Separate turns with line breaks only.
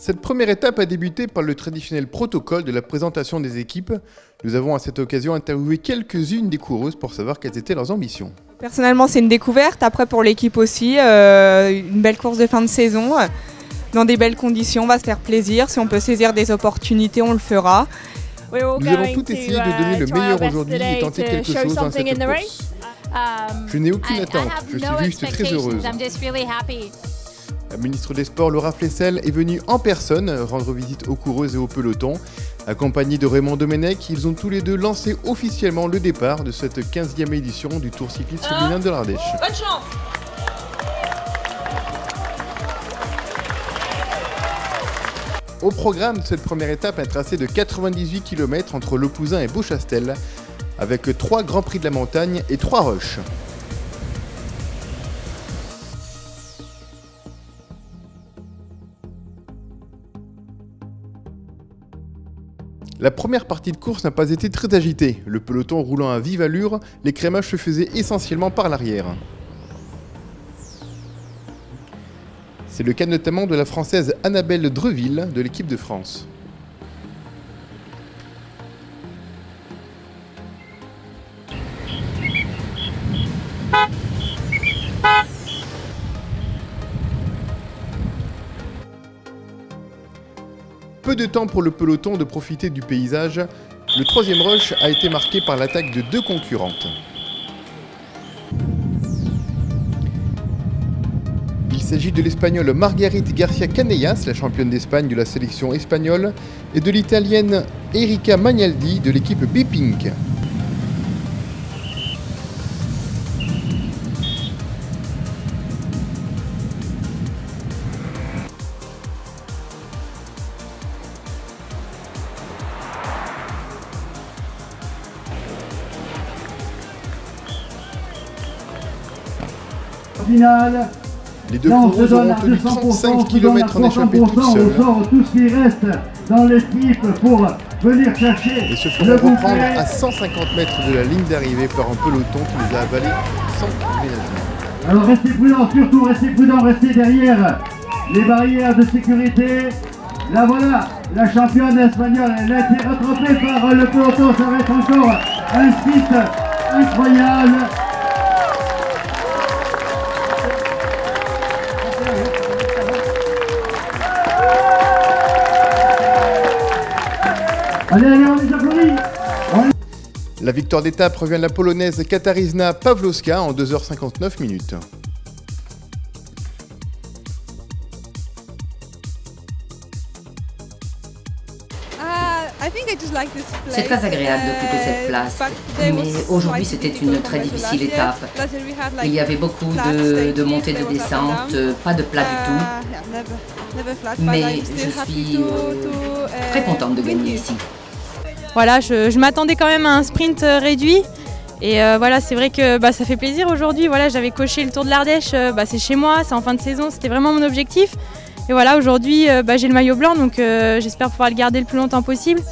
Cette première étape a débuté par le traditionnel protocole de la présentation des équipes. Nous avons à cette occasion interviewé quelques-unes des coureuses pour savoir quelles étaient leurs ambitions.
Personnellement, c'est une découverte. Après, pour l'équipe aussi, une belle course de fin de saison. Dans des belles conditions, on va se faire plaisir. Si on peut saisir des opportunités, on le fera.
Nous allons tout essayer de donner le meilleur aujourd'hui et tenter quelque chose dans cette course. Je n'ai aucune attente, je suis juste très heureuse. La ministre des Sports, Laura Flessel, est venue en personne rendre visite aux coureuses et au peloton. Accompagnée de Raymond Domenech, ils ont tous les deux lancé officiellement le départ de cette 15e édition du Tour cycliste féminin de l'Ardèche.
Bonne chance!
Au programme de cette première étape, un tracé de 98 km entre Le Pouzin et Beauchastel, avec 3 Grands Prix de la montagne et 3 roches. La première partie de course n'a pas été très agitée. Le peloton roulant à vive allure, les crémages se faisaient essentiellement par l'arrière. C'est le cas notamment de la Française Annabelle Dreville de l'équipe de France. Peu de temps pour le peloton de profiter du paysage, le 3e rush a été marqué par l'attaque de 2 concurrentes. Il s'agit de l'Espagnole Margarita García Canellas, la championne d'Espagne de la sélection espagnole, et de l'Italienne Erika Magnaldi de l'équipe B-Pink.
Finale.
Les deux coureuses auront tenu 35 km en échappée toutes seules
tout ce qui reste dans l'équipe pour venir chercher
et se feront reprendre à 150 mètres de la ligne d'arrivée par un peloton qui les a avalés sans ménagement.
Alors restez prudents, surtout restez prudents, restez derrière les barrières de sécurité. Là voilà, la championne espagnole, elle a été rattrapée par le peloton, ça va être encore un site incroyable. Allez, on les applaudit.
La victoire d'étape revient à la Polonaise Katarzyna Pawlowska en 2h59 minutes.
C'est très agréable d'occuper cette place, mais aujourd'hui c'était une très difficile étape. Il y avait beaucoup de montées, de descentes, pas de plat du tout, mais je suis très contente de gagner ici.
Voilà, je m'attendais quand même à un sprint réduit. Et voilà, c'est vrai que ça fait plaisir aujourd'hui. Voilà, j'avais coché le Tour de l'Ardèche, c'est chez moi, c'est en fin de saison, c'était vraiment mon objectif. Et voilà, aujourd'hui j'ai le maillot blanc, donc j'espère pouvoir le garder le plus longtemps possible.